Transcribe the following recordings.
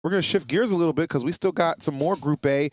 we're going to shift gears a little bit because we still got some more Group A.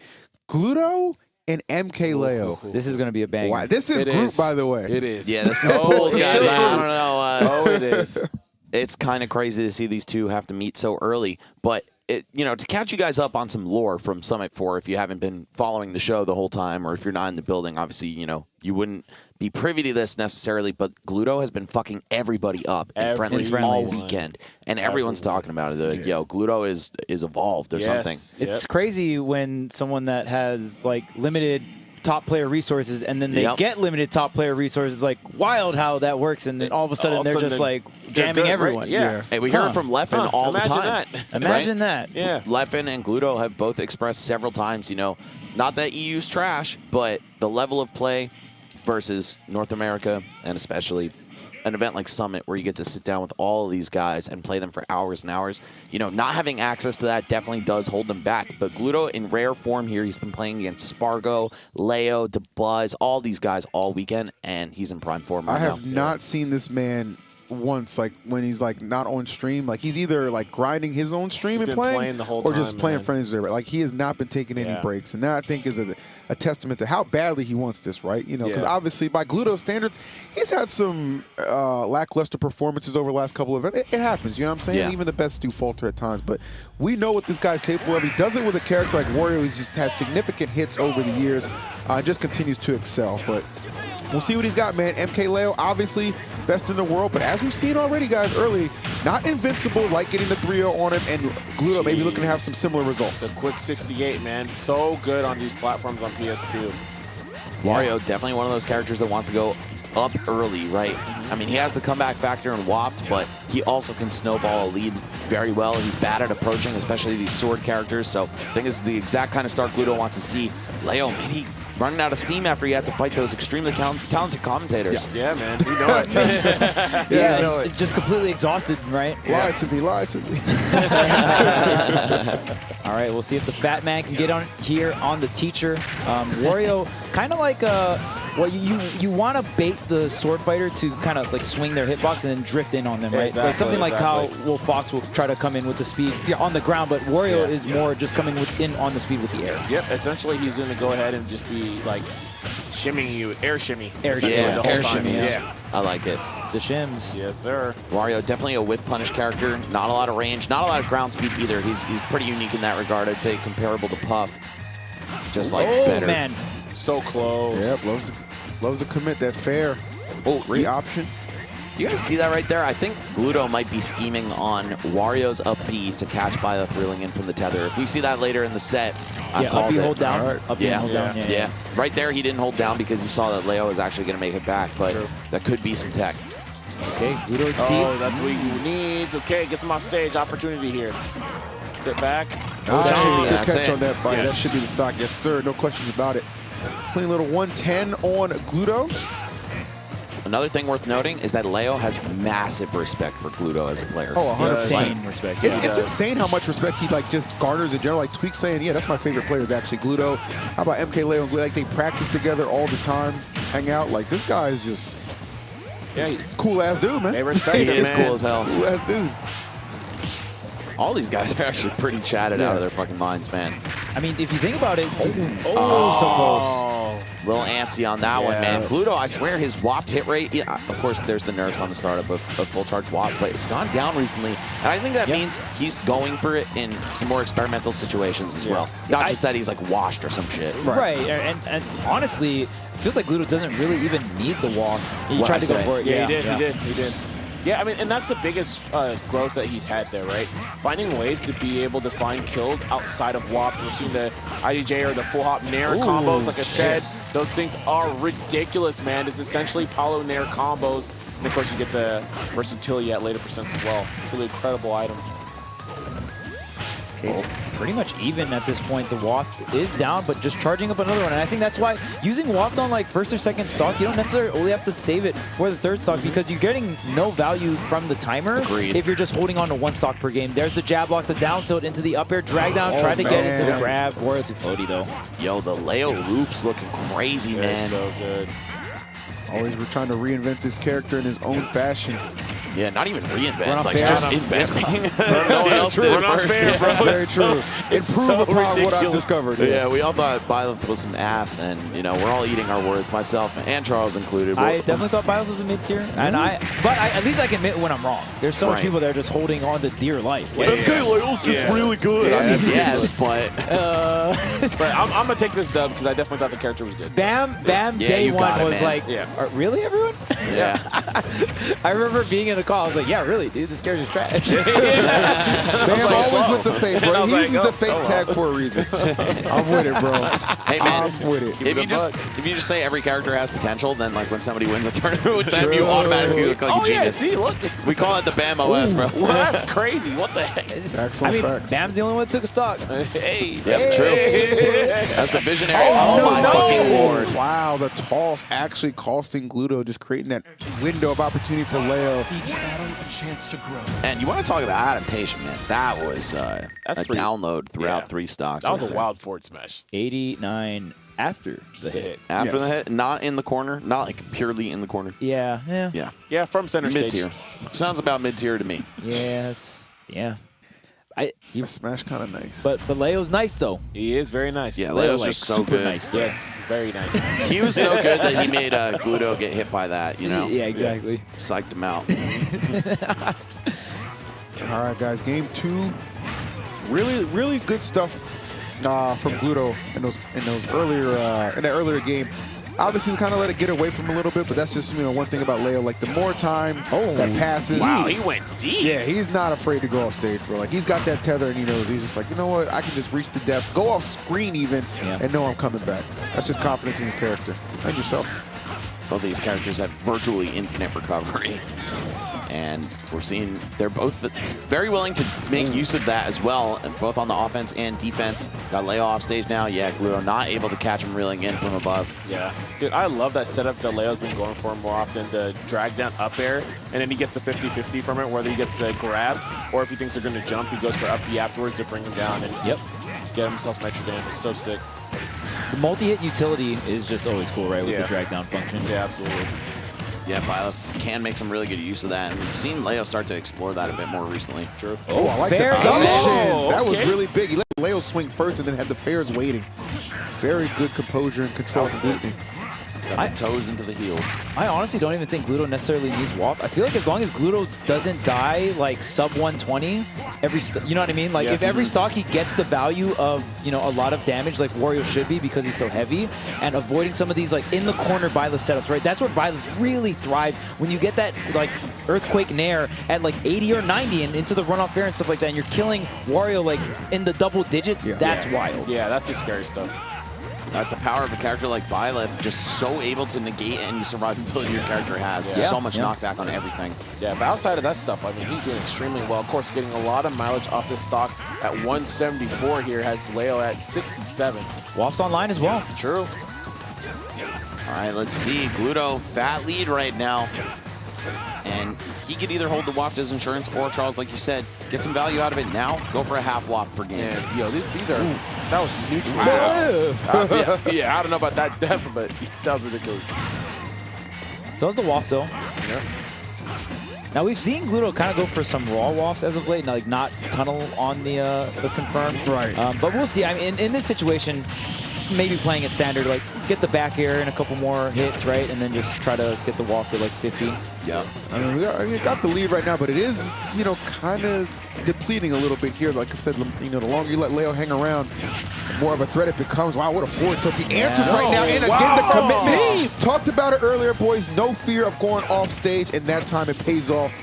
Gluto and MkLeo. This is going to be a banger. Wow, this is group, by the way. It is. Yeah, this is cool. it's Guys, still I group. don't know. Oh, it is. It's kind of crazy to see these two have to meet so early, but to catch you guys up on some lore from Summit 4, if you haven't been following the show the whole time, or if you're not in the building, obviously, you wouldn't be privy to this necessarily, but Gluto has been fucking everybody up in friendlies all weekend, and everyone's talking about it. Yo, Gluto is evolved or something. It's crazy when someone that has like limited top player resources and then they get limited top player resources. Like wild how that works, and then all of a sudden they're just like jamming everyone. Right? Yeah. Hey, we hear it from Leffen all the time. Imagine that. Yeah. Leffen and Gluto have both expressed several times, not that EU's trash, but the level of play versus North America, and especially an event like Summit where you get to sit down with all of these guys and play them for hours and hours. Not having access to that definitely does hold them back. But Gluto in rare form here, he's been playing against Spargo, Leo, DeBuzz, all these guys all weekend, and he's in prime form right now. I have not seen this man once, like when he's like not on stream. Like he's either like grinding his own stream and playing the whole or time, just playing friends with everybody. Like he has not been taking any breaks, and that I think is a testament to how badly he wants this, right? Because obviously by Gluto standards, he's had some lackluster performances over the last couple of events. It happens, you know what I'm saying? Yeah. Even the best do falter at times, but we know what this guy's capable of. He does it with a character like Wario. He's just had significant hits over the years, just continues to excel. But we'll see what he's got, man. MkLeo, obviously best in the world, but as we've seen already, guys, early, not invincible, like getting the 3-0 on him, and Gluto maybe looking to have some similar results. The quick 68, man. So good on these platforms on PS2. Wario, definitely one of those characters that wants to go up early, right? I mean, he has the comeback factor in Waft, but he also can snowball a lead very well. He's bad at approaching, especially these sword characters, so I think this is the exact kind of start Gluto wants to see. Leo, maybe running out of steam after he had to fight those extremely talented commentators. Yeah, man. We know it. It's just completely exhausted, right? Lie to me. All right, we'll see if the fat man can get on here on the teacher. Wario, kind of like you want to bait the sword fighter to kind of like swing their hitbox and then drift in on them, right? Exactly, like something like how Fox will try to come in with the speed on the ground, but Wario is more just coming in on the speed with the air. Yep, essentially he's going to go ahead and just be like shimmying you, air shimmy. Air shimmy. Yeah. I like it. The shims. Yes, sir. Wario, definitely a whip punish character. Not a lot of range, not a lot of ground speed either. He's pretty unique in that regard. I'd say comparable to Puff. Just like better. Oh, man. So close. Yep, loves to commit that fair. Great option. You guys see that right there? I think Gluto might be scheming on Wario's up B to catch Byleth reeling in from the tether. If we see that later in the set, I called up B, it. hold down. All right. Up B, hold down. Yeah. Right there, he didn't hold down because he saw that Leo was actually going to make it back, but that could be some tech. Okay, Gluto that's what he needs. Okay, gets him off stage. Opportunity here. Get back. That should be a That's good catch it. on that bite. That should be the stock. Yes, sir. No questions about it. Clean little 110 on Gluto. Another thing worth noting is that Leo has massive respect for Gluto as a player. Oh, 100%. Insane respect. It's insane how much respect he like just garners in general. Like Tweak saying, yeah, that's my favorite player is actually Gluto. How about MkLeo and Gluto? Like they practice together all the time, hang out. Like this guy is just cool ass dude, man. They respect him, He's man. cool as hell. Cool ass dude. All these guys are actually pretty chatted out of their fucking minds, man. I mean, if you think about it, so close. Little antsy on that one, man. Gluto, I swear his Waft hit rate, of course there's the nerfs on the startup of full charge Waft, but it's gone down recently. And I think that means he's going for it in some more experimental situations as well. Not just that he's like washed or some shit. Right, and honestly, it feels like Gluto doesn't really even need the wall. He tried to go for it. Yeah, he did. Yeah, I mean, and that's the biggest growth that he's had there, right? Finding ways to be able to find kills outside of WAP. We've seen the IDJ or the full hop Nair combos, like I said. Those things are ridiculous, man. It's essentially Paulo Nair combos. And of course, you get the versatility at later percents as well. It's an incredible item. Okay, pretty much even at this point. The Waft is down, but just charging up another one. And I think that's why using Waft on like first or second stock, you don't necessarily have to save it for the third stock because you're getting no value from the timer if you're just holding on to one stock per game. There's the jab block, the down tilt into the up air, drag down, try to get into the grab. Wario too floaty though. Yo, the Leo loops looking crazy, man. So good. Always we're trying to reinvent this character in his own fashion. Yeah, not even reinvent, Run like fair. just inventing. No one else did it Run off first. fair, bro. Very true. It's Improve so upon what I've ridiculous. discovered. Yeah, yes. we all thought Byleth was some ass, and you know we're all eating our words, myself and Charles included. I definitely thought Byleth was a mid-tier, and at least I can admit when I'm wrong. There's so much Right. people that are just holding on to dear life. Yeah. Leo's just really good. Yeah, I mean, that's yes, but But I'm gonna take this dub because I definitely thought the character was good. Bam Yeah, day you one got it, was man. like, Yeah. Really, everyone? yeah. I remember being in a call. I was like, yeah, really, dude, this character's trash. Bam like, always slow. with the fake, bro. I was He like, uses the oh, fake oh, tag for a reason. I'm with it, bro. Hey man, I'm with it. if you just say every character has potential, then like when somebody wins a tournament with them, you automatically look like Oh a yeah, genius. see, look. We call it the Bam OS, bro. Well, that's crazy. What the heck? Facts on I mean, facts. Bam's the only one that took a stock. Hey. Yep, true. That's the visionary. Oh, my fucking lord. Wow, the toss actually costing Gluto, just creating that window of opportunity for Leo. Each battle a chance to grow. And you want to talk about adaptation, man? That was a pretty- download throughout yeah. 3 stocks. That was right a there. wild forward smash. 89 after the hit. After Yes. the hit, not in the corner, not like purely in the corner. Yeah, yeah. Yeah, Yeah, from center mid stage. tier. Sounds about mid tier to me. Yes. Yeah. The smash kind of nice. But Leo's nice though. He is very nice. Yeah, Leo, Leo's like, just so super good. nice. Too. Yes, very nice. He was so good that he made Gluto get hit by that. You know, Yeah, exactly. psyched him out. All right, guys, game 2. Really, really good stuff from Gluto in those earlier in that earlier game. Obviously, we kind of let it get away from him a little bit, but that's just one thing about Leo. Like the more time that passes, Wow, he went deep. yeah, he's not afraid to go off stage, bro. Like he's got that tether, and he knows he's just like, you know what, I can just reach the depths, go off screen even, Yeah. and know I'm coming back. That's just confidence in your character and yourself. Both these characters have virtually infinite recovery. And we're seeing they're both very willing to make use of that as well, and both on the offense and defense. Got Leo off stage now. Yeah, Gluto not able to catch him reeling in from above. Yeah. Dude, I love that setup that Leo's been going for more often, the drag down up air, and then he gets the 50-50 from it, whether he gets the grab, or if he thinks they're going to jump, he goes for up B afterwards to bring him down and get himself an extra damage. It's so sick. The multi-hit utility is just always cool, right? With Yeah. the drag down function. Yeah, absolutely. Yeah, Byleth can make some really good use of that, and we've seen Leo start to explore that a bit more recently. True. Oh, I like the Very double good. shins. That was Okay. really big. He let Leo swing first and then had the fairs waiting. Very good composure and control from Glutonny. Got the toes into the heels. I honestly don't even think Gluto necessarily needs WAP. I feel like as long as Gluto doesn't die like sub 120 every, you know what I mean? Like Yeah. if every stock he gets the value of, a lot of damage like Wario should be because he's so heavy, and avoiding some of these like in the corner Byleth setups, right? That's where Byleth really thrives. When you get that like earthquake nair at like 80 or 90 and into the runoff fair and stuff like that, and you're killing Wario like in the double digits, that's wild. Yeah, that's the scary stuff. That's the power of a character like Byleth, just so able to negate any survivability your character has. Yeah. So much Yeah. knockback on everything. Yeah, but outside of that stuff, I mean, he's doing extremely well. Of course, getting a lot of mileage off this stock at 174 here has Leo at 67. WAP's online as well. True. All right, let's see. Gluto, fat lead right now. And he could either hold the waft as insurance or, Charles, like you said, get some value out of it now. Go for a half waft per game. And, yo, these are, that was neutral. Yeah, I don't know about that depth, but that was ridiculous. So is the WAP though. Yeah. Now we've seen Gluto kind of go for some raw WAFs as of late, like not tunnel on the confirmed. Right. But we'll see. I mean, in this situation, maybe playing it standard, like get the back air and a couple more hits, right, and then just try to get the WAF to like 50. Yeah. I mean, we got the lead right now, but it is, kind of depleting a little bit here. Like I said, the longer you let Leo hang around, the more of a threat it becomes. Wow, what a forward tilt. The answers right now, and again, the commitment. Talked about it earlier, boys. No fear of going off stage, and that time it pays off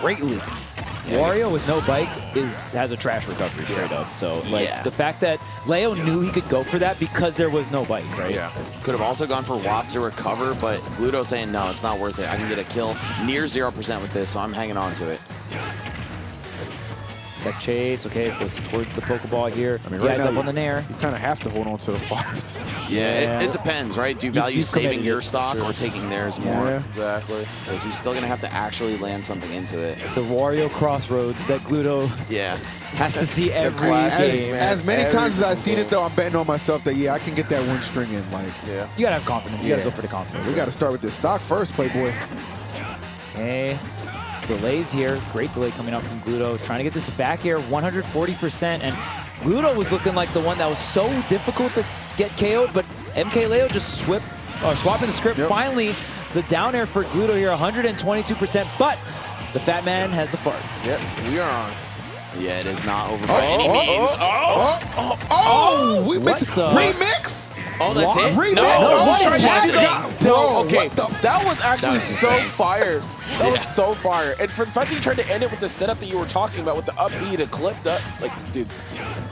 greatly. Wario with no bike has a trash recovery straight up. So like the fact that Leo knew he could go for that because there was no bike, right? Yeah. Could have also gone for WAP to recover, but Gluto saying, no, it's not worth it. I can get a kill near 0% with this, so I'm hanging on to it. Tech chase, okay, goes towards the Pokeball here. I mean, He right has now up on the nair. you kind of have to hold on to the bars. Yeah, it depends, right? Do you value you've saving committed your it. stock or taking theirs more? Yeah. Exactly. Because he's still going to have to actually land something into it. The Wario crossroads that Gluto Yeah. has to see every classic, game. man. As many Every times as I've seen single it, though, I'm betting on myself that, I can get that one string in. Like, Yeah. You gotta have confidence. You gotta Yeah. go for the confidence. we got to start with this stock first, Playboy. Okay. delays here. Great delay coming out from Gluto. Trying to get this back air 140%. And Gluto was looking like the one that was so difficult to get KO'd, but MkLeo just swapping the script. Yep. Finally, the down air for Gluto here, 122%. But the fat man has the fart. Yep, we are on. Yeah, it is not over by any means. We mixed the- remix. Oh, that's it? Remix. No, what my is happening? God. Bro, Okay, what the? that was actually That was so insane. fire. That was Yeah. so fire. And for the fact that you tried to end it with the setup that you were talking about, with the up B to clip that, like, dude,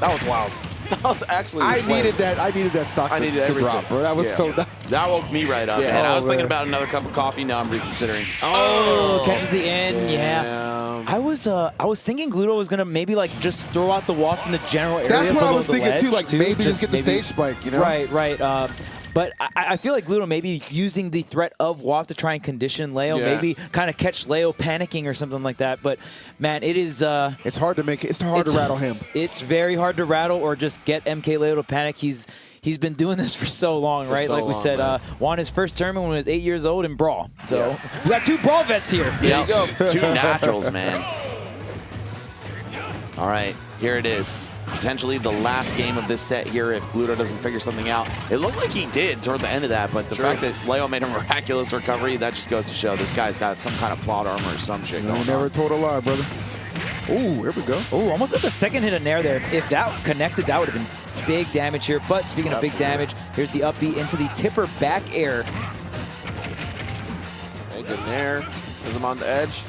that was wild. That was actually. I needed that stock I to, needed to everything. drop, bro. That was Yeah. so nice. That woke me right up, Yeah. man. I Oh, was thinking man. about another cup of coffee. Now I'm reconsidering. Oh, catches the end. Yeah. Damn. I was thinking Gluto was gonna maybe like just throw out the waft in the general area. That's what I below was the thinking ledge, too. Like maybe just get the maybe- stage spike, you know? Right. But I feel like Gluto maybe using the threat of waft to try and condition Leo, Yeah. maybe kind of catch Leo panicking or something like that. But man, it is. It's hard to make it. It's hard to rattle him. It's very hard to rattle or just get MkLeo to panic. He's been doing this for so long, right? so Like we long, said, man. won his first tournament when he was 8 years old in Brawl. So Yeah. we got 2 Brawl vets here. Yeah, you go. 2 naturals, man. All right, here it is. Potentially the last game of this set here if Gluto doesn't figure something out. It looked like he did toward the end of that, but the fact that Leo made a miraculous recovery, that just goes to show this guy's got some kind of plot armor or some shit You going never on. told a lie, brother. Ooh, here we go. Oh, almost got the second hit of Nair there. If that connected, that would have been big damage here. But speaking of big damage, here's the up B into the tipper back air. Okay, good there. Put him on the edge.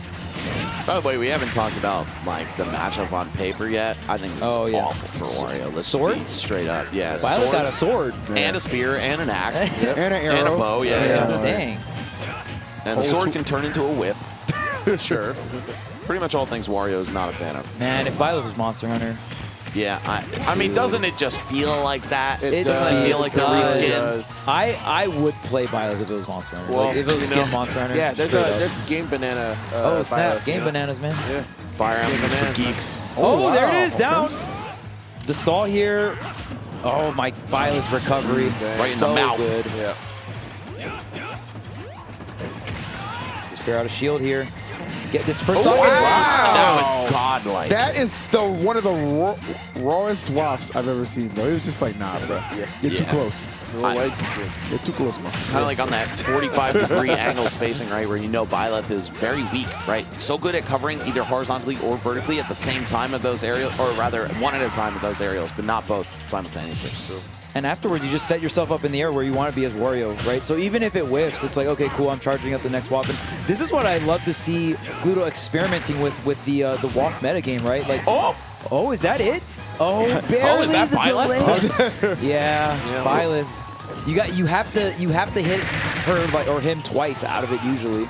By the way, we haven't talked about like the matchup on paper yet. I think this is awful for Wario. Let's just be Swords? straight up. Yeah, Byleth got a swords sword. and a spear and an axe And an arrow. and a bow. Yeah, Yeah, yeah. dang. And the sword can turn into a whip. Sure. Pretty much all things Wario is not a fan of. Man, if Byleth was Monster Hunter. Yeah, I mean, doesn't it just feel like that? It Doesn't does. it feel like the It reskin? does. I would play Byleth if it was Monster Hunter. Well, like, if it was you skin know, Monster Hunter. Yeah, there's straight up. there's Game Banana. Oh, snap. Byleth, Game you know? Bananas, man. Yeah. Fire Emblem for Bananas. geeks. Oh, there wow. it is, down. The stall here. Oh, my Byleth recovery. Right in so the mouth. good. Yeah. Just fair out of shield here. Get this first Oh, off. wow. That was godlike. That is one of the rawest wafts I've ever seen, bro. It was just like, nah, bro. You're too Yeah. close. Way too good. You're too close, man. Kind of like on that 45-degree angle spacing, right, where you know Byleth is very weak, right? So good at covering either horizontally or vertically at the same time of those aerials, or rather one at a time of those aerials, but not both simultaneously. And afterwards, you just set yourself up in the air where you want to be as Wario, right? So even if it whiffs, it's like, okay, cool, I'm charging up the next WAP. And this is what I love to see Gluto experimenting with the WAP metagame, right? Like, oh, is that it? Oh, barely is that the Byleth? delay. Yeah, Byleth. You have to hit her or him twice out of it usually.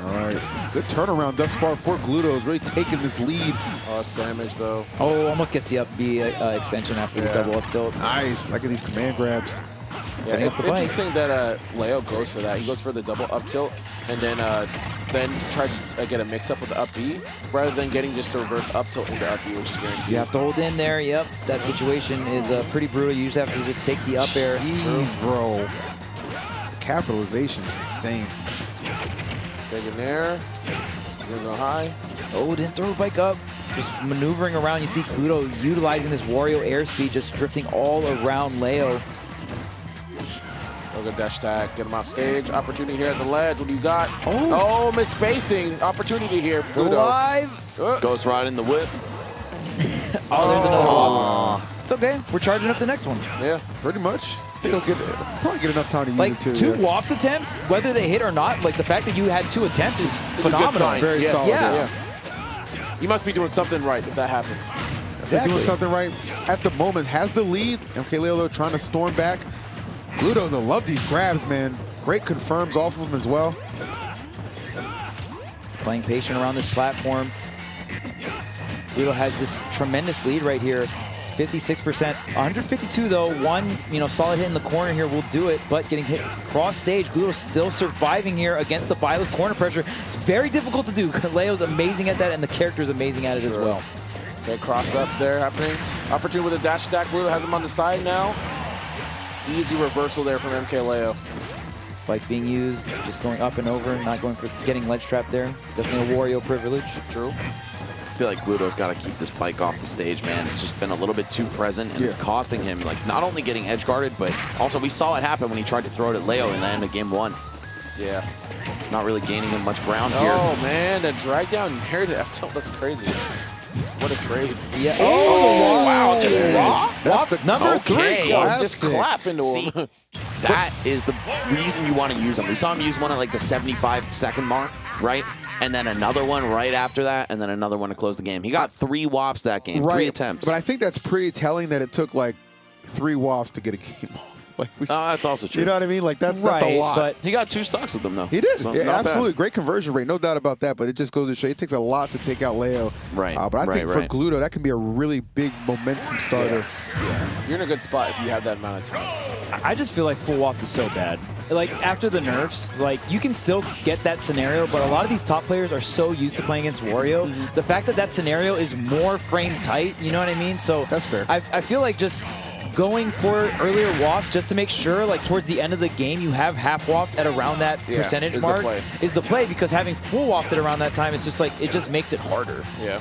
All right. Good turnaround thus far for Gluto. Is really taking this lead. Oh, it's damage though. Oh, almost gets the up B extension after the double up tilt. Nice. Look at these command grabs. Setting up the bike. Interesting that Leo goes for that. He goes for the double up tilt and then tries to get a mix up with the up B rather than getting just a reverse up tilt into up B, which is guaranteed. You have to hold in there. Yep, that situation is pretty brutal. You just have to just take the up air. Jeez, bro. Capitalization is insane. Taking there. Gonna go high. Oh, didn't throw the bike up. Just maneuvering around. You see Gluto utilizing this Wario airspeed, just drifting all around Leo. Look at dash tag. Get him off stage. Opportunity here at the ledge. What do you got? Oh. Misspacing. Opportunity here. Still Gluto. alive. Ghost right in the whip. Oh, there's another Aw. one. It's okay. We're charging up the next one. Yeah. Pretty much. I think he'll probably get enough time to use Like, it too. 2 yeah. waft attempts, whether they hit or not, like the fact that you had 2 attempts is a good phenomenal. sign. Very Yeah. solid. Yeah. yes. You must be doing something right if that happens. If they're doing something right at the moment, has the lead. MkLeo though trying to storm back. Gluto, though, love these grabs, man. Great confirms off of him as well. Playing patient around this platform. Gluto has this tremendous lead right here. It's 56%. 152 though. One, solid hit in the corner here will do it, but getting hit cross stage. Gluto still surviving here against the Byleth corner pressure. It's very difficult to do. Leo's amazing at that, and the character's amazing at it as well. Okay, cross up there happening. Opportunity with a dash stack. Gluto has him on the side now. Easy reversal there from MkLeo. Spike being used, just going up and over, not going for getting ledge trap there. Definitely a Wario privilege. True. I feel like Gluto's got to keep this bike off the stage, man. It's just been a little bit too present, and it's costing him, like, not only getting edge guarded, but also we saw it happen when he tried to throw it at Leo in the end of game 1. Yeah. It's not really gaining him much ground here. Oh, man, the drag down Harry to F-tilt, that's crazy. What a trade. Yeah. Oh, wow, just Yes. lock. That's the Number Okay. 3. Yo, Classic. just clap into See, him. that is the reason you want to use him. We saw him use one at like the 75-second mark, right? And then another one right after that, and then another one to close the game. He got 3 wafts that game, 3 attempts. But I think that's pretty telling that it took like 3 wafts to get a game off. Like, That's also true. you know what I mean? Like that's a Right, lot. but He got 2 stocks with them, though. He did. So, Yeah, not bad. absolutely. Great conversion rate. No doubt about that. But it just goes to show it takes a lot to take out Leo. Right, But I think right. for Gluto, that can be a really big momentum starter. Yeah. You're in a good spot if you have that amount of time. I just feel like full waft is so bad. Like, after the nerfs, like, you can still get that scenario, but a lot of these top players are so used to playing against Wario. The fact that that scenario is more frame tight, you know what I mean? So That's fair. I feel like just going for earlier wafts just to make sure, like, towards the end of the game, you have half waft at around that Yeah, percentage is the mark play. is the play, because having full wafted around that time, it's just like, it just makes it harder. Yeah.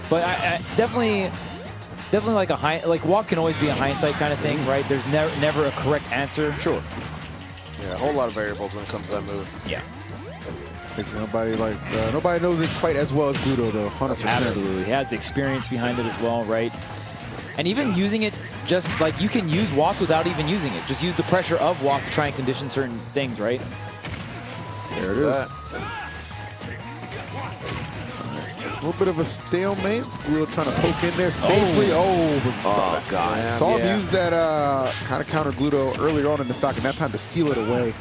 But I definitely like like waft can always be a hindsight kind of thing, right? There's never a correct answer. Sure. Yeah, a whole lot of variables when it comes to that move. Yeah. I think nobody knows it quite as well as Gluto, though. 100%. Absolutely. He has the experience behind it as well, right? And even using it, just like you can use waft without even using it. Just use the pressure of waft to try and condition certain things, right? There it is. A little bit of a stalemate. Gluto trying to poke in there safely. Oh, God. Saw him use that kind of counter Gluto earlier on in the stock, and that time to seal it away.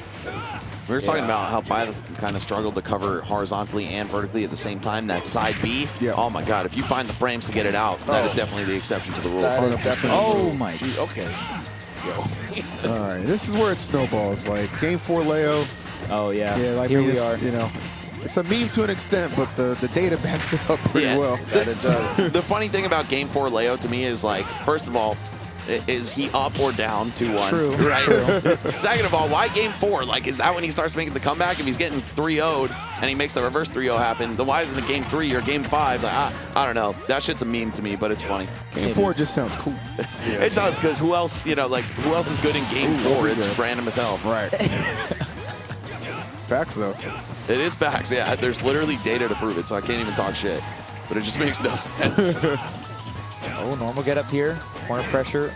We were talking about how Byleth kind of struggled to cover horizontally and vertically at the same time. That side B, oh my God, if you find the frames to get it out, that is definitely the exception to the rule. That is definitely Oh my. Gee, okay. Yo. All right, this is where it snowballs. Like game 4 Leo. Oh yeah. Yeah, like Here we it's, are. You know, it's a meme to an extent, but the data backs it up pretty Yeah. well. That it does. The funny thing about Game 4 Leo to me is, like, first of all, is he up or down 2-1? True. Right? True. Second of all, why Game 4? Like, is that when he starts making the comeback? If he's getting 3-0'd and he makes the reverse 3-0 happen, then why isn't it Game 3 or Game 5? Like, I don't know. That shit's a meme to me, but it's funny. Game 4 just sounds cool. It does, because who else, you know, like, who else is good in Game 4? It's random as hell. Right. Facts, though. It is facts, yeah. There's literally data to prove it, so I can't even talk shit. But it just makes no sense. Oh, normal get up here. Corner pressure.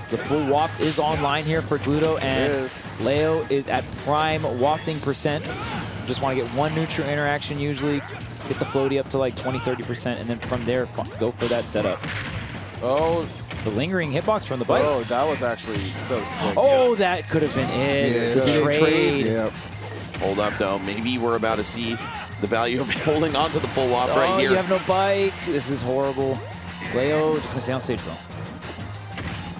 The full waft is online here for Gluto, and Leo is at prime wafting percent. Just want to get one neutral interaction usually, get the floaty up to like 20-30%, and then from there go for that setup. Oh, The lingering hitbox from the bike. oh, that was actually so sick. Oh, that could have been it. Yeah, The good trade. Yeah. Hold up, though. Maybe we're about to see the value of holding on to the full waft right here. You have no bike. This is horrible. Leo just gonna stay on stage though.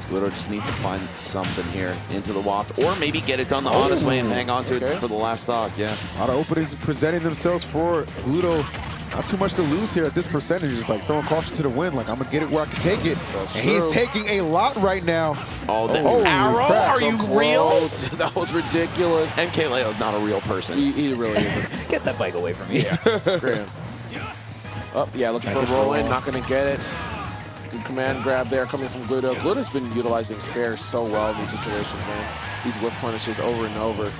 Gluto just needs to find something here into the waft, or maybe get it done the honest way and hang on to it for the last stock. Yeah. A lot of openings presenting themselves for Gluto. Not too much to lose here at this percentage. Just like throwing caution to the wind. Like, I'm going to get it where I can take it. And he's taking a lot right now. Oh, the Holy arrow? crap. Are So you close. real? That was ridiculous. MkLeo's not a real person. He really isn't. Get that bike away from me. Scram. Oh, yeah, looking for a roll in, not going to get it. Good command grab there coming from Gluto. Gluto's been utilizing fair so well in these situations, man. These whiff punishes over and over.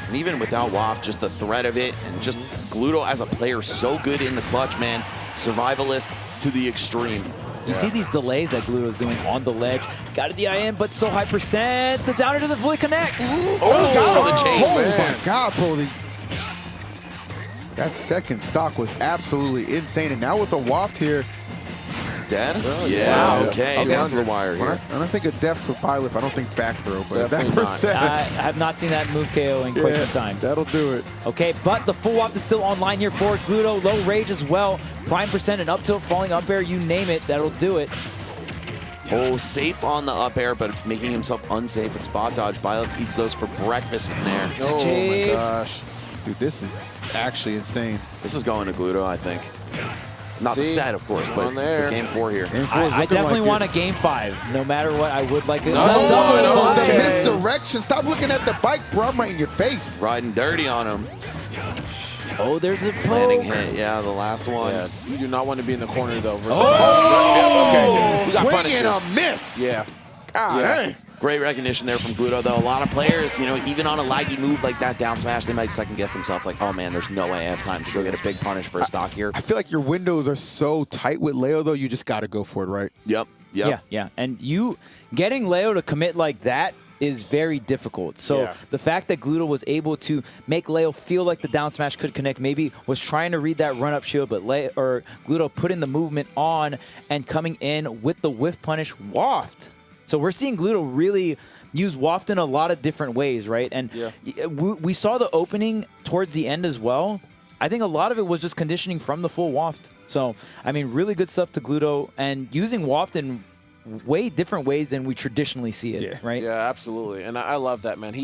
And even without waft, just the threat of it, and just Gluto as a player so good in the clutch, man. Survivalist to the extreme. You see these delays that Gluto's doing on the ledge. Got a DIM, but so high percent. The downer doesn't fully connect. Oh, the chase. Oh, my God, bro. That second stock was absolutely insane. And now with the waft here, Dead? yeah. Okay. Okay. Down to the wire here. and I think a death for Byleth. I don't think back throw, but at that Definitely not. percent, I have not seen that move KO in quite some time. that'll do it. Okay, but the full waft is still online here for Gluto. Low rage as well. Prime percent and up tilt, falling up air, you name it, that'll do it. Oh, safe on the up air, but making himself unsafe at spot dodge. Byleth eats those for breakfast from there. Oh, my Chase. gosh. Dude, this is actually insane. This is going to Gluto, I think. Not the set, of course, but there. game 4 here. Game 4 is I looking definitely like want it. a game 5. No matter what, I would like a Oh, double. the okay. misdirection. Stop looking at the bike, bro. I'm right in your face. Riding dirty on him. Oh, there's a Landing poke. hit, yeah, the last one. Yeah, you do not want to be in the corner though. Versus Oh, We got swing punished and a here. miss. Yeah. God, Yeah. dang. Great recognition there from Gluto, though. A lot of players, you know, even on a laggy move like that down smash, they might second guess themselves like, oh man, there's no way I have time to go get a big punish for a stock here. I feel like your windows are so tight with Leo, though. You just got to go for it, right? Yep. Yeah. And you getting Leo to commit like that is very difficult. So Yeah. the fact that Gluto was able to make Leo feel like the down smash could connect, maybe was trying to read that run up shield, but Gluto putting the movement on and coming in with the whiff punish waft. So we're seeing Gluto really use waft in a lot of different ways, right? And we saw the opening towards the end as well. I think a lot of it was just conditioning from the full waft. So, I mean, really good stuff to Gluto and using waft in way different ways than we traditionally see it, right? Yeah, absolutely. And I love that, man.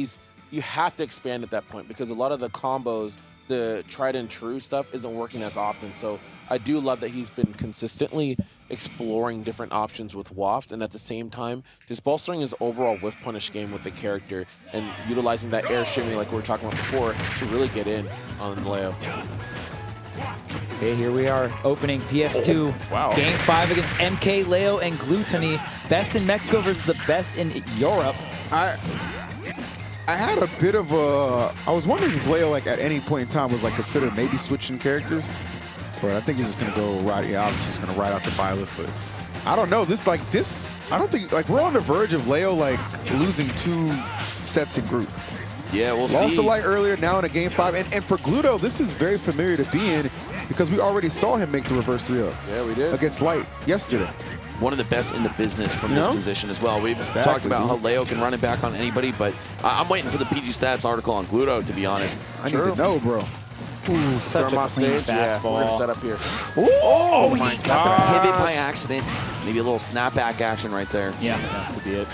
You have to expand at that point because a lot of the combos, the tried and true stuff isn't working as often. So I do love that he's been consistently exploring different options with waft and at the same time just bolstering his overall whiff punish game with the character and utilizing that air shimmy like we were talking about before to really get in on Leo. Okay, here we are opening PS2. Wow. Game 5 against MkLeo and Glutonny. Best in Mexico versus the best in Europe. I had a bit of a... I was wondering if Leo, like, at any point in time was, like, considered maybe switching characters. But I think he's just going to go right... Yeah, obviously he's going to ride out the Byleth, but... I don't know. I don't think... Like, we're on the verge of Leo, like, losing 2 sets in group. Yeah, we'll see. Lost the light earlier, now in a game 5. And for Gluto, this is very familiar to be in because we already saw him make the reverse 3-0. Yeah, we did. Against Light yesterday. One of the best in the business from this position as well. We've talked about how Leo can run it back on anybody, but I'm waiting for the PG Stats article on Gluto, to be honest. I need to know, bro. Ooh, such Throw him a off clean stage. Yeah, we're going to fastball. set up here. Oh, my he got the pivot by gosh. accident. Maybe a little snapback action right there. Yeah, that could be it.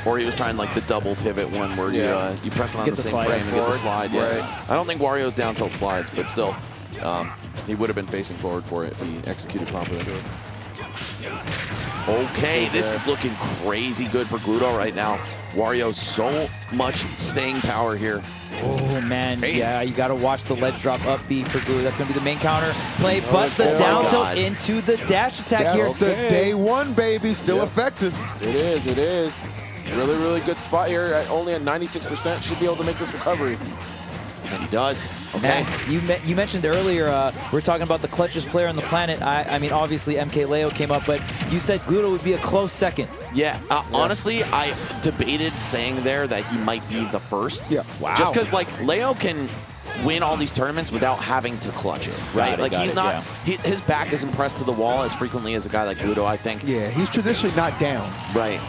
Or he was trying like the double pivot one where you press it on Get the the same slide frame and get the forward. slide. Yeah. Right. I don't think Wario's down tilt slides, but still, he would have been facing forward for it if he executed properly. Okay, this is looking crazy good for Gluto right now. Wario, so much staying power here. Oh, man. Yeah, you got to watch the ledge drop up B for Gluto. That's going to be the main counter play, but the my down tilt God. into the dash attack here. That's the day 1, baby. Still effective. It is. Really, really good spot here. Only at 96%. Should be able to make this recovery. And he does. Okay. Max, you mentioned earlier, we're talking about the clutchest player on the planet. I mean, obviously, MkLeo came up, but you said Gluto would be a close second. Yeah, honestly, I debated saying there that he might be the first. Yeah. Wow. Just because, like, Leo can win all these tournaments without having to clutch it, right? Like, he's not, his back isn't pressed to the wall as frequently as a guy like Gluto, I think. Yeah, he's traditionally not down. Right.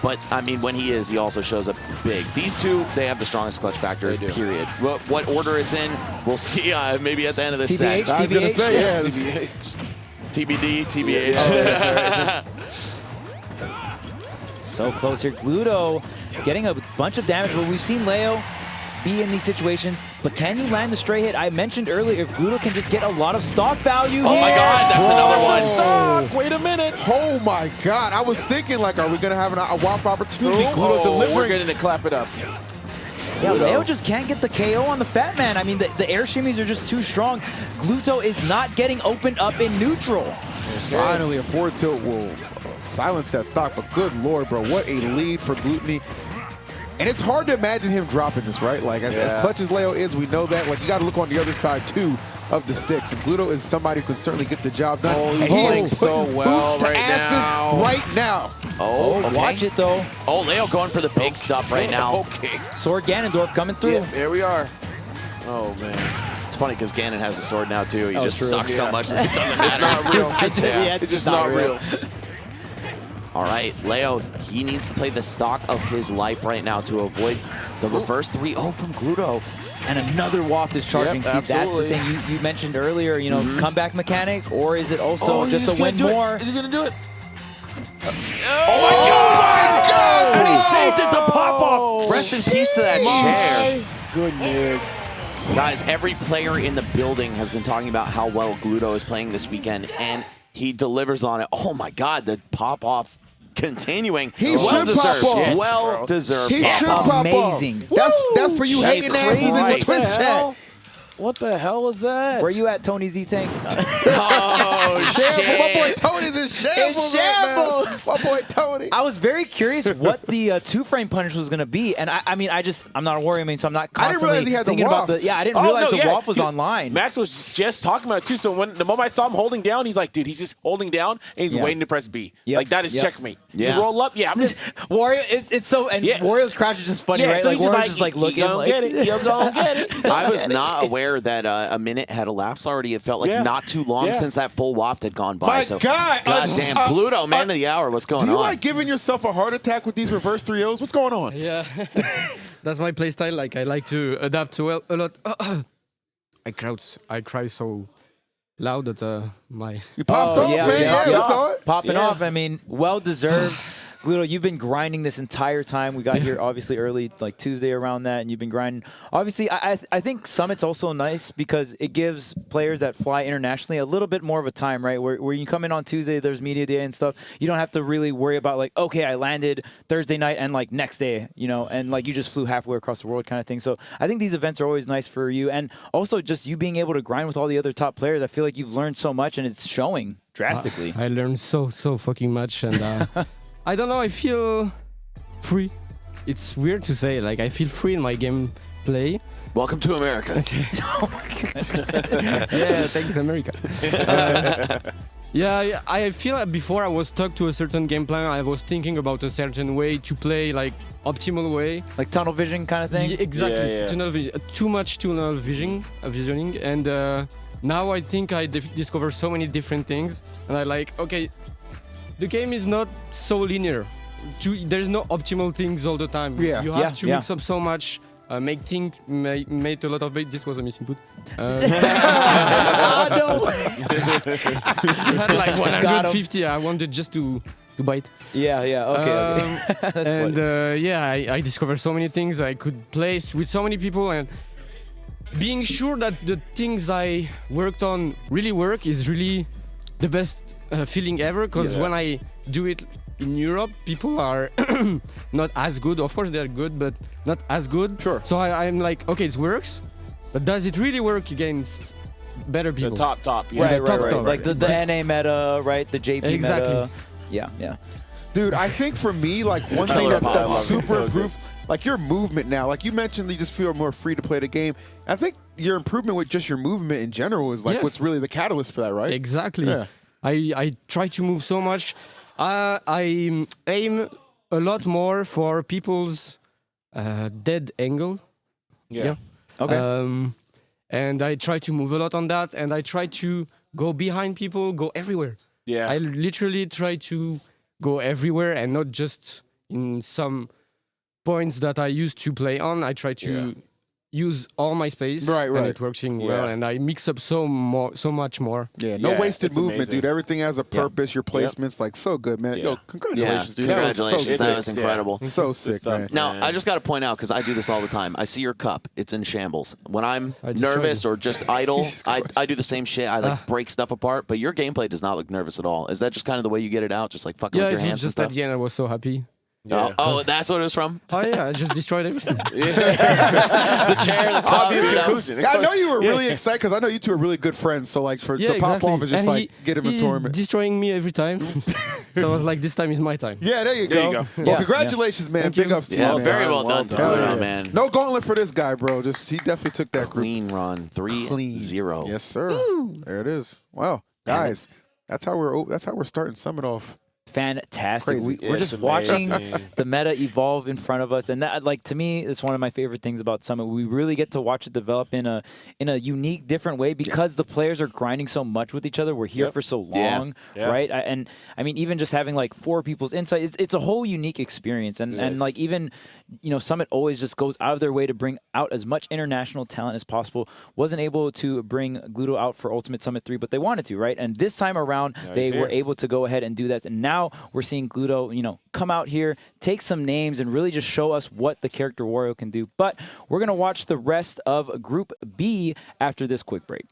But, I mean, when he is, he also shows up big. These two, they have the strongest clutch factor, period. What order it's in, we'll see maybe at the end of this set. I was going to say, yeah. TBD, TBH. So close here. Gluto getting a bunch of damage, but we've seen Leo be in these situations, but can you land the stray hit? I mentioned earlier, if Gluto can just get a lot of stock value Oh my God, that's another one. Stock. Wait a minute. Oh my God. I was thinking, like, are we going to have a WAP opportunity? Gluto delivering. We're getting to clap it up. Yeah, Leo just can't get the KO on the Fat Man. I mean, the air shimmies are just too strong. Gluto is not getting opened up in neutral. Finally, a forward tilt will silence that stock, but good Lord, bro. What a lead for Glutonny. And it's hard to imagine him dropping this, right? Like, as clutch as Leo is, we know that. Like, you got to look on the other side, too, of the sticks. And Gluto is somebody who can certainly get the job done. Oh, he's and he playing is so putting well boots to right asses now. right now. Oh, okay. Watch it, though. Oh, Leo going for the big stuff right now. Okay. Sword Ganondorf coming through. Yeah, here we are. Oh, man. It's funny because Ganon has a sword now, too. He just true. sucks so much that it doesn't matter. Not real. Yeah, It's just not real. All right, Leo, he needs to play the stock of his life right now to avoid the reverse 3-0 from Gluto. And another waft is charging. Yep, See, that's the absolutely. thing you mentioned earlier, you know, comeback mechanic, or is it also just a win more? Is he going to do it? Oh my God! And he saved it to pop off. Rest in peace to that chair. Goodness. Guys, every player in the building has been talking about how well Gluto is playing this weekend, and he delivers on it. Oh my God, the pop-off continuing. He should pop off. Well-deserved. He should pop off. Amazing. That's for you hating asses in the Christ. Twitch chat. What the hell was that? Where you at, Tony Z-Tank? Oh, shit. My boy Tony's in shambles. shambles. My boy Tony. I was very curious what the two-frame punish was going to be, and I'm not a Wario main, so I'm not I didn't constantly realize he had the thinking about waft. the. Yeah, I didn't realize the yeah. waft was online. Max was just talking about it too. So the moment I saw him holding down, he's like, dude, he's just holding down and he's waiting to press B. Yep. Like that is checkmate. Yeah. You roll up, I'm just Wario, it's so, and Wario's crouch is just funny, right? So Like he's Wario's just like looking, you gonna like get it, you gonna get it. I was not aware that a minute had elapsed already. It felt like not too long since that full waft had gone by. My so, God. goddamn, Pluto, man of the hour. What's going Do you on? like giving yourself a heart attack with these reverse 3-0s? What's going on? Yeah, that's my playstyle. Like I like to adapt to a lot. I cry so loud that my. You popped off, man. Yeah, we saw it. Popping off. I mean, well deserved. Gluto, you've been grinding this entire time. We got here obviously early, like Tuesday around that, and you've been grinding. Obviously, I think Summit's also nice because it gives players that fly internationally a little bit more of a time, right? Where you come in on Tuesday, there's media day and stuff. You don't have to really worry about like, okay, I landed Thursday night and like next day, you know, and like you just flew halfway across the world kind of thing. So I think these events are always nice for you. And also just you being able to grind with all the other top players. I feel like you've learned so much and it's showing drastically. I learned so fucking much, and I don't know. I feel free. It's weird to say. Like I feel free in my gameplay. Welcome to America. Yeah, thanks, America. Yeah, I feel like before I was stuck to a certain game plan. I was thinking about a certain way to play, like optimal way. Like tunnel vision kind of thing? Yeah, exactly. Yeah. Too much tunnel visioning. And now I think I discover so many different things. And I like, okay, the game is not so linear. There's no optimal things all the time. Yeah. You have to mix up so much. Made a lot of bait. This was a misinput. No. You had like 150. I wanted just to bite. Yeah. Okay. That's and funny. I discovered so many things. I could play with so many people, and being sure that the things I worked on really work is really the best feeling ever. Because when I do it in Europe, people are not as good. Of course, they're good, but not as good. Sure. So I'm like, okay, it works, but does it really work against better people? The top. Yeah. Right. top. Like the NA meta, right? The JP Exactly. meta. Yeah. Dude, I think for me, like one thing that's super improved, like your movement now. Like you mentioned, you just feel more free to play the game. I think your improvement with just your movement in general is like what's really the catalyst for that, right? Exactly. Yeah. I try to move so much. I aim a lot more for people's dead angle. Yeah. Okay. And I try to move a lot on that, and I try to go behind people, go everywhere. Yeah. I literally try to go everywhere and not just in some points that I used to play on. I try to use all my space, Right. and it working well, and I mix up so much more. Yeah, no wasted it's movement, amazing. dude. Everything has a purpose. Your placement's like so good, man. Yo, Yeah, congratulations, dude. congratulations. That was sick. incredible. So sick, stuff. man. Now, I just got to point out, because I do this all the time. I see your cup. It's in shambles. When I'm I destroyed nervous it. or just idle, I do the same shit. I like break stuff apart. But your gameplay does not look nervous at all. Is that just kind of the way you get it out? Just like fucking Yeah, with it your was hands and just at stuff? the end I was so happy. Oh, that's what it was from? Oh yeah, I just destroyed everything. The chair, the cup, Obvious you know? conclusion. Yeah, I know you were really excited because I know you two are really good friends. So like to pop off is just And like get him in he's tournament. destroying me every time. So I was like, this time is my time. Yeah, there you There go. you go. Well, Yeah, congratulations, man. Thank Big you. ups to Yeah, you, man. very well done, Hell Tyler, yeah. man. No gauntlet for this guy, bro. Just he definitely took that group Clean run, 3-0. Yes, sir. There it is. Wow, guys, that's how we're starting Summit off. Fantastic. Crazy. We're It's just watching amazing. the meta evolve in front of us, and that, like, to me, it's one of my favorite things about Summit. We really get to watch it develop in a unique, different way because the players are grinding so much with each other. We're here for so long, Yeah. right? And I mean, even just having like 4 people's insight, it's a whole unique experience. And like even Summit always just goes out of their way to bring out as much international talent as possible. Wasn't able to bring Gluto out for Ultimate Summit 3, but they wanted to, right? And this time around, they were able to go ahead and do that. And now now we're seeing Gluto, you know, come out here, take some names, and really just show us what the character Wario can do. But we're going to watch the rest of Group B after this quick break.